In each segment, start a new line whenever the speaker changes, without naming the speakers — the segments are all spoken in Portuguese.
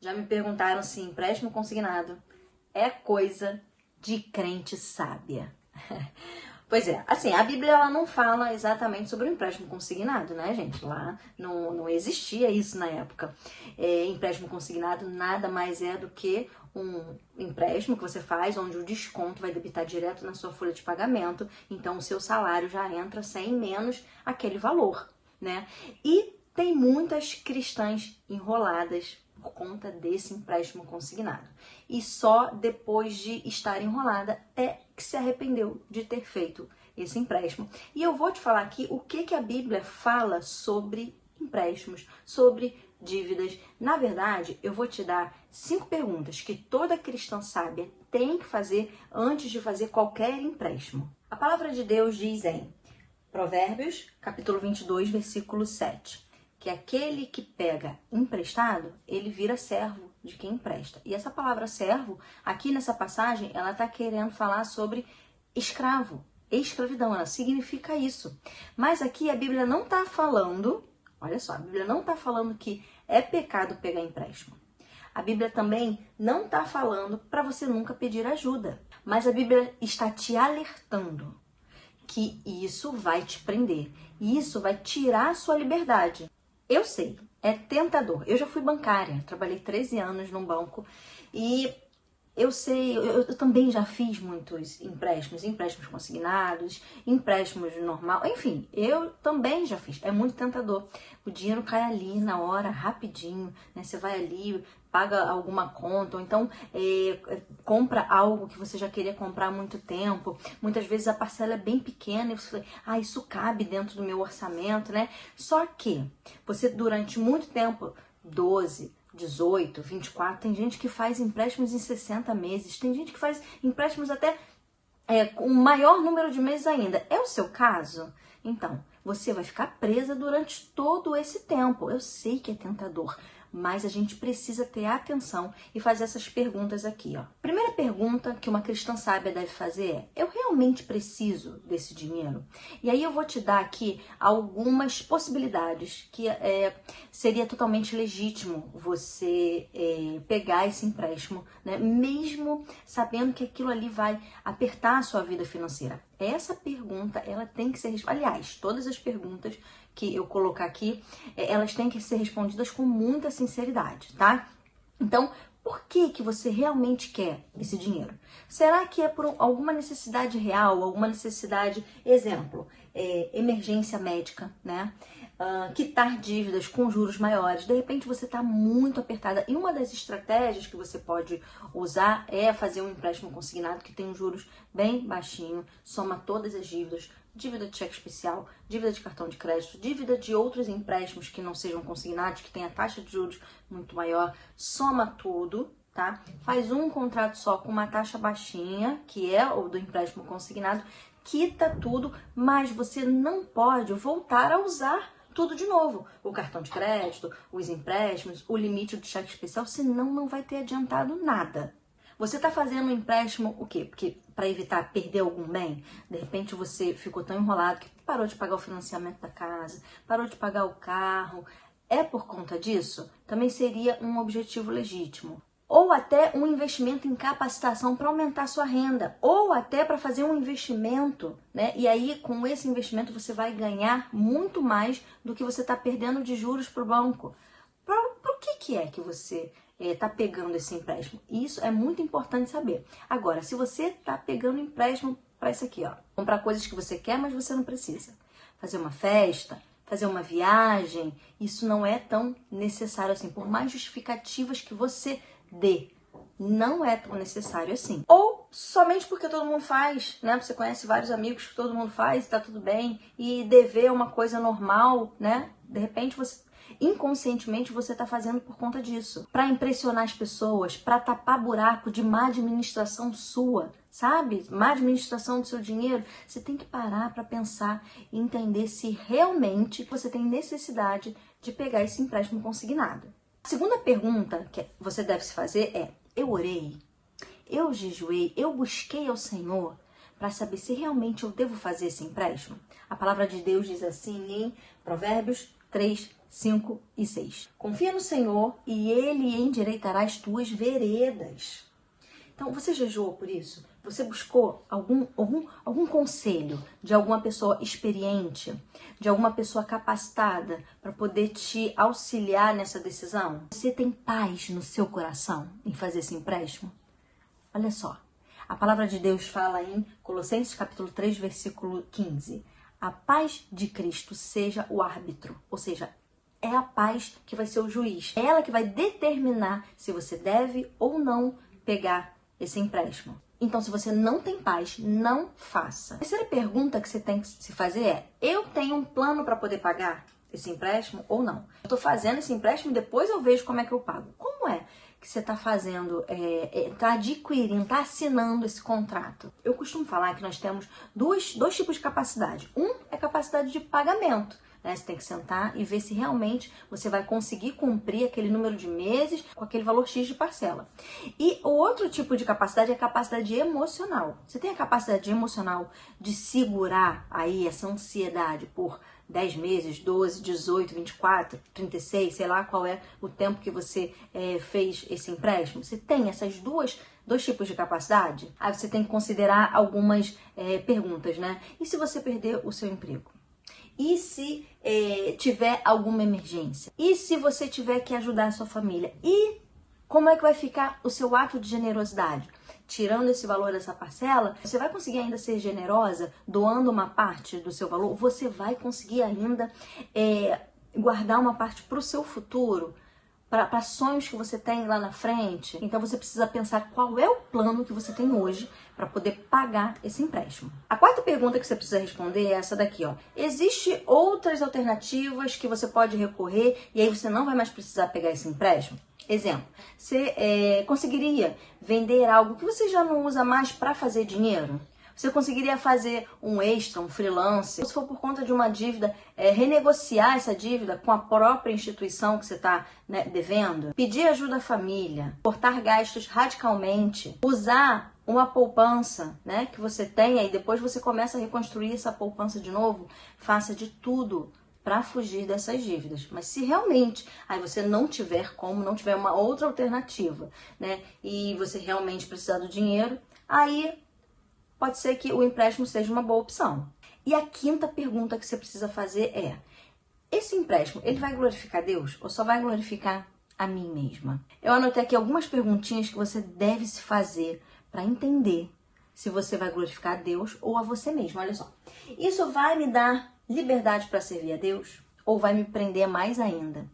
Já me perguntaram se empréstimo consignado é coisa de crente sábia. Pois é, assim, a Bíblia ela não fala exatamente sobre o empréstimo consignado, né, gente? Lá não existia isso na época. Empréstimo consignado nada mais é do que um empréstimo que você faz, onde o desconto vai debitar direto na sua folha de pagamento, então o seu salário já entra sem menos aquele valor, né? E tem muitas cristãs enroladas por conta desse empréstimo consignado. E só depois de estar enrolada é que se arrependeu de ter feito esse empréstimo. E eu vou te falar aqui o que a Bíblia fala sobre empréstimos, sobre dívidas. Na verdade, eu vou te dar 5 perguntas que toda cristã sábia tem que fazer antes de fazer qualquer empréstimo. A palavra de Deus diz em Provérbios, capítulo 22, versículo 7, que aquele que pega emprestado, ele vira servo de quem empresta. E essa palavra servo, aqui nessa passagem, ela está querendo falar sobre escravo, escravidão, ela significa isso. Mas aqui a Bíblia não está falando, olha só, a Bíblia não está falando que é pecado pegar empréstimo. A Bíblia também não está falando para você nunca pedir ajuda. Mas a Bíblia está te alertando que isso vai te prender. E isso vai tirar a sua liberdade. Eu sei, é tentador. Eu já fui bancária, trabalhei 13 anos num banco e eu sei, eu também já fiz muitos empréstimos consignados, empréstimos normal, enfim, eu também já fiz. É muito tentador. O dinheiro cai ali na hora, rapidinho, né? Você vai ali, paga alguma conta, ou então compra algo que você já queria comprar há muito tempo. Muitas vezes a parcela é bem pequena e você fala, isso cabe dentro do meu orçamento, né? Só que você durante muito tempo, 12, 18, 24, tem gente que faz empréstimos em 60 meses, tem gente que faz empréstimos até com um maior número de meses ainda. É o seu caso? Então, você vai ficar presa durante todo esse tempo. Eu sei que é tentador, mas a gente precisa ter atenção e fazer essas perguntas aqui, ó. Primeira pergunta que uma cristã sábia deve fazer é: eu realmente preciso desse dinheiro? E aí eu vou te dar aqui algumas possibilidades que seria totalmente legítimo você pegar esse empréstimo, né? Mesmo sabendo que aquilo ali vai apertar a sua vida financeira. Essa pergunta, ela tem que ser respondida. Aliás, todas as perguntas que eu colocar aqui, elas têm que ser respondidas com muita sinceridade, tá? Então, por que você realmente quer esse dinheiro? Será que é por alguma necessidade real, alguma necessidade, exemplo, emergência médica, né? Quitar dívidas com juros maiores. De repente você está muito apertada. E uma das estratégias que você pode usar é fazer um empréstimo consignado que tem um juros bem baixinho, soma todas as dívidas, dívida de cheque especial, dívida de cartão de crédito, dívida de outros empréstimos que não sejam consignados, que tenha taxa de juros muito maior, soma tudo, tá? Faz um contrato só com uma taxa baixinha, que é o do empréstimo consignado, quita tudo, mas você não pode voltar a usar tudo de novo. O cartão de crédito, os empréstimos, o limite do cheque especial, senão não vai ter adiantado nada. Você está fazendo um empréstimo o quê? Porque para evitar perder algum bem, de repente você ficou tão enrolado que parou de pagar o financiamento da casa, parou de pagar o carro. É por conta disso? Também seria um objetivo legítimo. Ou até um investimento em capacitação para aumentar a sua renda, ou até para fazer um investimento, né? E aí, com esse investimento, você vai ganhar muito mais do que você está perdendo de juros para o banco. Por que é que você está pegando esse empréstimo? Isso é muito importante saber. Agora, se você está pegando empréstimo para isso aqui, ó, comprar coisas que você quer, mas você não precisa, fazer uma festa, fazer uma viagem, isso não é tão necessário assim, por mais justificativas que você dê, não é tão necessário assim. Ou somente porque todo mundo faz, né? Você conhece vários amigos que todo mundo faz, tá tudo bem, e dever é uma coisa normal, né? De repente você inconscientemente você está fazendo por conta disso, para impressionar as pessoas, para tapar buraco de má administração sua, sabe? Má administração do seu dinheiro. Você tem que parar para pensar e entender se realmente você tem necessidade de pegar esse empréstimo consignado. A segunda pergunta que você deve se fazer é: eu orei, eu jejuei, eu busquei ao Senhor para saber se realmente eu devo fazer esse empréstimo? A palavra de Deus diz assim em Provérbios 3, 5 e 6. Confia no Senhor e Ele endireitará as tuas veredas. Então, você jejuou por isso? Você buscou algum conselho de alguma pessoa experiente, de alguma pessoa capacitada para poder te auxiliar nessa decisão? Você tem paz no seu coração em fazer esse empréstimo? Olha só, a palavra de Deus fala em Colossenses capítulo 3, versículo 15. A paz de Cristo seja o árbitro, ou seja, é a paz que vai ser o juiz. É ela que vai determinar se você deve ou não pegar esse empréstimo. Então, se você não tem paz, não faça. A terceira pergunta que você tem que se fazer é: eu tenho um plano para poder pagar esse empréstimo ou não? Eu estou fazendo esse empréstimo e depois eu vejo como é que eu pago. Como é que você está fazendo, está adquirindo, está assinando esse contrato? Eu costumo falar que nós temos dois tipos de capacidade. Um é capacidade de pagamento. Você tem que sentar e ver se realmente você vai conseguir cumprir aquele número de meses com aquele valor X de parcela. E o outro tipo de capacidade é a capacidade emocional. Você tem a capacidade emocional de segurar aí essa ansiedade por 10 meses, 12, 18, 24, 36, sei lá qual é o tempo que você fez esse empréstimo? Você tem essas dois tipos de capacidade? Aí você tem que considerar algumas perguntas, né? E se você perder o seu emprego? E se tiver alguma emergência? E se você tiver que ajudar a sua família? E como é que vai ficar o seu ato de generosidade? Tirando esse valor dessa parcela, você vai conseguir ainda ser generosa, doando uma parte do seu valor? Você vai conseguir ainda guardar uma parte para o seu futuro? Para sonhos que você tem lá na frente? Então você precisa pensar qual é o plano que você tem hoje para poder pagar esse empréstimo. A quarta pergunta que você precisa responder é essa daqui, ó. Existem outras alternativas que você pode recorrer e aí você não vai mais precisar pegar esse empréstimo? Exemplo, você conseguiria vender algo que você já não usa mais para fazer dinheiro? Você conseguiria fazer um extra, um freelance? Se for por conta de uma dívida, renegociar essa dívida com a própria instituição que você está devendo? Pedir ajuda à família, cortar gastos radicalmente, usar uma poupança que você tenha e depois você começa a reconstruir essa poupança de novo. Faça de tudo para fugir dessas dívidas. Mas se realmente aí você não tiver como, não tiver uma outra alternativa, e você realmente precisar do dinheiro, aí pode ser que o empréstimo seja uma boa opção. E a quinta pergunta que você precisa fazer é: esse empréstimo, ele vai glorificar Deus ou só vai glorificar a mim mesma? Eu anotei aqui algumas perguntinhas que você deve se fazer para entender se você vai glorificar a Deus ou a você mesmo. Olha só. Isso vai me dar liberdade para servir a Deus ou vai me prender mais ainda?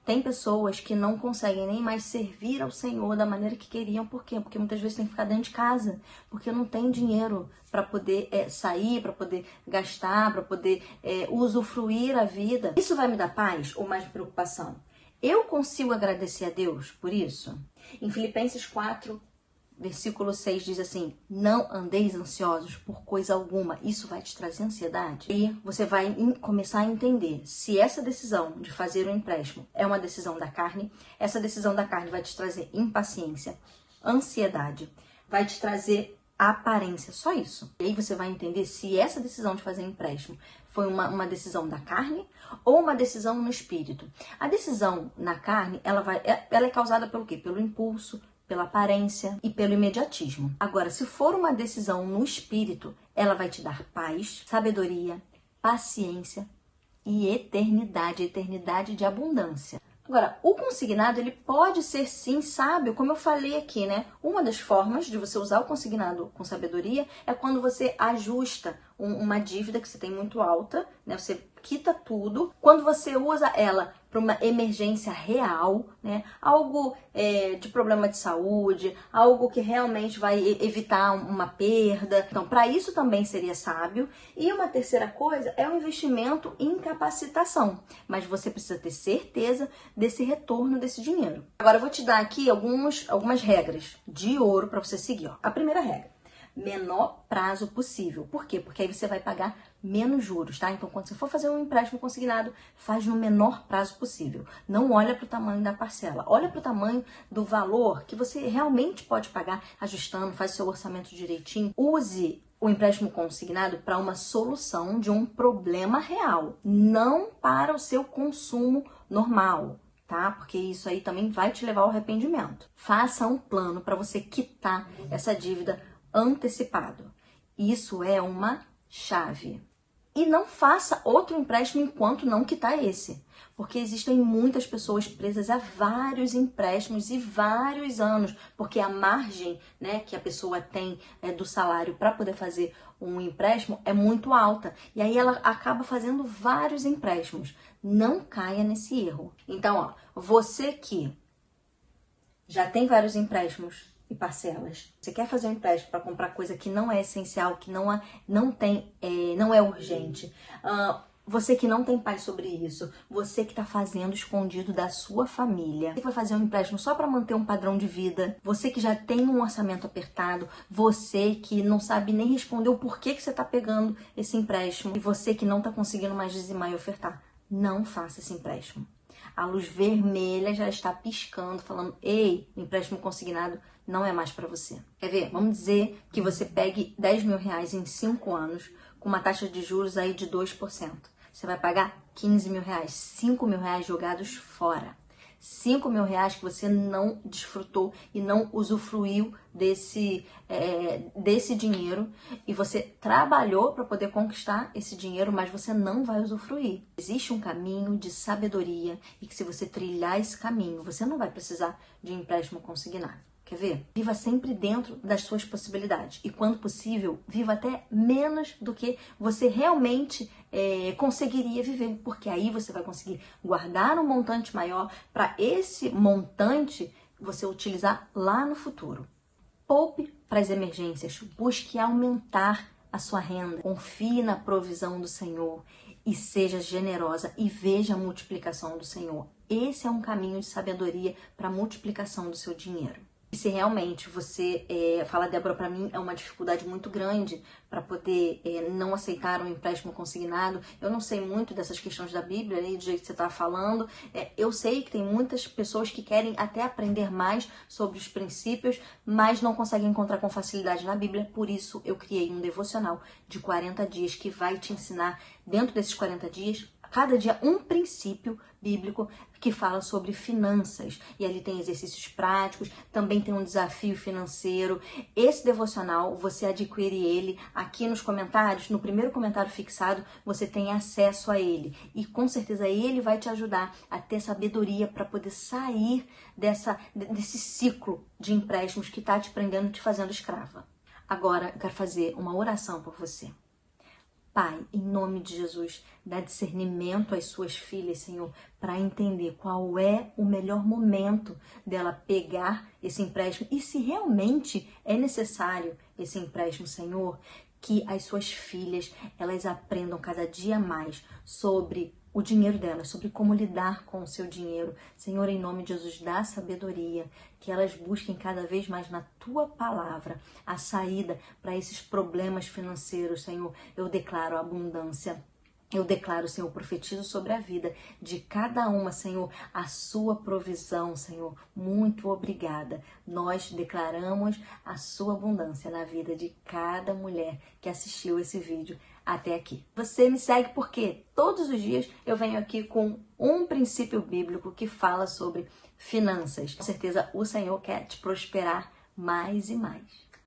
Tem pessoas que não conseguem nem mais servir ao Senhor da maneira que queriam. Por quê? Porque muitas vezes tem que ficar dentro de casa, porque não tem dinheiro para poder sair, para poder gastar, para poder usufruir a vida. Isso vai me dar paz ou mais preocupação? Eu consigo agradecer a Deus por isso? Em Filipenses 4, versículo 6 diz assim: não andeis ansiosos por coisa alguma. Isso vai te trazer ansiedade. E você vai começar a entender se essa decisão de fazer um empréstimo é uma decisão da carne. Essa decisão da carne vai te trazer impaciência, ansiedade, vai te trazer aparência, só isso. E aí você vai entender se essa decisão de fazer empréstimo foi uma decisão da carne ou uma decisão no espírito. A decisão na carne, ela é causada pelo quê? Pelo impulso, pela aparência e pelo imediatismo. Agora, se for uma decisão no espírito, ela vai te dar paz, sabedoria, paciência e eternidade de abundância. Agora, o consignado, ele pode ser sim sábio, como eu falei aqui, Uma das formas de você usar o consignado com sabedoria é quando você ajusta uma dívida que você tem muito alta, Você quita tudo. Quando você usa ela para uma emergência real, Algo de problema de saúde, algo que realmente vai evitar uma perda. Então, para isso também seria sábio. E uma terceira coisa é o investimento em capacitação. Mas você precisa ter certeza desse retorno desse dinheiro. Agora, eu vou te dar aqui algumas regras de ouro para você seguir. Ó. A primeira regra: menor prazo possível. Por quê? Porque aí você vai pagar menos juros, tá? Então, quando você for fazer um empréstimo consignado, faz no menor prazo possível. Não olha para o tamanho da parcela, olha para o tamanho do valor que você realmente pode pagar, ajustando, faz seu orçamento direitinho. Use o empréstimo consignado para uma solução de um problema real, não para o seu consumo normal, tá? Porque isso aí também vai te levar ao arrependimento. Faça um plano para você quitar essa dívida antecipado. Isso é uma chave. E não faça outro empréstimo enquanto não quitar esse. Porque existem muitas pessoas presas a vários empréstimos e vários anos. Porque a margem, né, que a pessoa tem do salário para poder fazer um empréstimo é muito alta. E aí ela acaba fazendo vários empréstimos. Não caia nesse erro. Então, ó, você que já tem vários empréstimos e parcelas. Você quer fazer um empréstimo para comprar coisa que não é essencial, que não é urgente. Você que não tem paz sobre isso, você que está fazendo escondido da sua família, você que vai fazer um empréstimo só para manter um padrão de vida, você que já tem um orçamento apertado, você que não sabe nem responder o porquê que você está pegando esse empréstimo e você que não está conseguindo mais dizimar e ofertar, não faça esse empréstimo. A luz vermelha já está piscando, falando, ei, empréstimo consignado não é mais para você. Quer ver? Vamos dizer que você pegue 10 mil reais em 5 anos, com uma taxa de juros aí de 2%. Você vai pagar 15 mil reais, 5 mil reais jogados fora. 5 mil reais que você não desfrutou e não usufruiu desse dinheiro e você trabalhou para poder conquistar esse dinheiro, mas você não vai usufruir. Existe um caminho de sabedoria e que se você trilhar esse caminho, você não vai precisar de empréstimo consignado. Quer ver? Viva sempre dentro das suas possibilidades. E quando possível, viva até menos do que você realmente conseguiria viver. Porque aí você vai conseguir guardar um montante maior para esse montante você utilizar lá no futuro. Poupe para as emergências. Busque aumentar a sua renda. Confie na provisão do Senhor e seja generosa e veja a multiplicação do Senhor. Esse é um caminho de sabedoria para a multiplicação do seu dinheiro. E se realmente você fala, Débora, para mim é uma dificuldade muito grande para poder não aceitar um empréstimo consignado, eu não sei muito dessas questões da Bíblia, aí, do jeito que você está falando, eu sei que tem muitas pessoas que querem até aprender mais sobre os princípios, mas não conseguem encontrar com facilidade na Bíblia, por isso eu criei um devocional de 40 dias que vai te ensinar, dentro desses 40 dias, cada dia um princípio bíblico que fala sobre finanças. E ali tem exercícios práticos, também tem um desafio financeiro. Esse devocional, você adquire ele aqui nos comentários, no primeiro comentário fixado, você tem acesso a ele. E com certeza ele vai te ajudar a ter sabedoria para poder sair desse ciclo de empréstimos que está te prendendo, te fazendo escrava. Agora, eu quero fazer uma oração por você. Pai, em nome de Jesus, dá discernimento às suas filhas, Senhor, para entender qual é o melhor momento dela pegar esse empréstimo e se realmente é necessário esse empréstimo, Senhor, que as suas filhas, elas aprendam cada dia mais sobre o dinheiro delas, sobre como lidar com o seu dinheiro. Senhor, em nome de Jesus, dá sabedoria, que elas busquem cada vez mais na Tua palavra a saída para esses problemas financeiros, Senhor. Eu declaro abundância. Eu declaro, Senhor, profetizo sobre a vida de cada uma, Senhor, a sua provisão, Senhor. Muito obrigada. Nós declaramos a sua abundância na vida de cada mulher que assistiu esse vídeo até aqui. Você me segue porque todos os dias eu venho aqui com um princípio bíblico que fala sobre finanças. Com certeza o Senhor quer te prosperar mais e mais.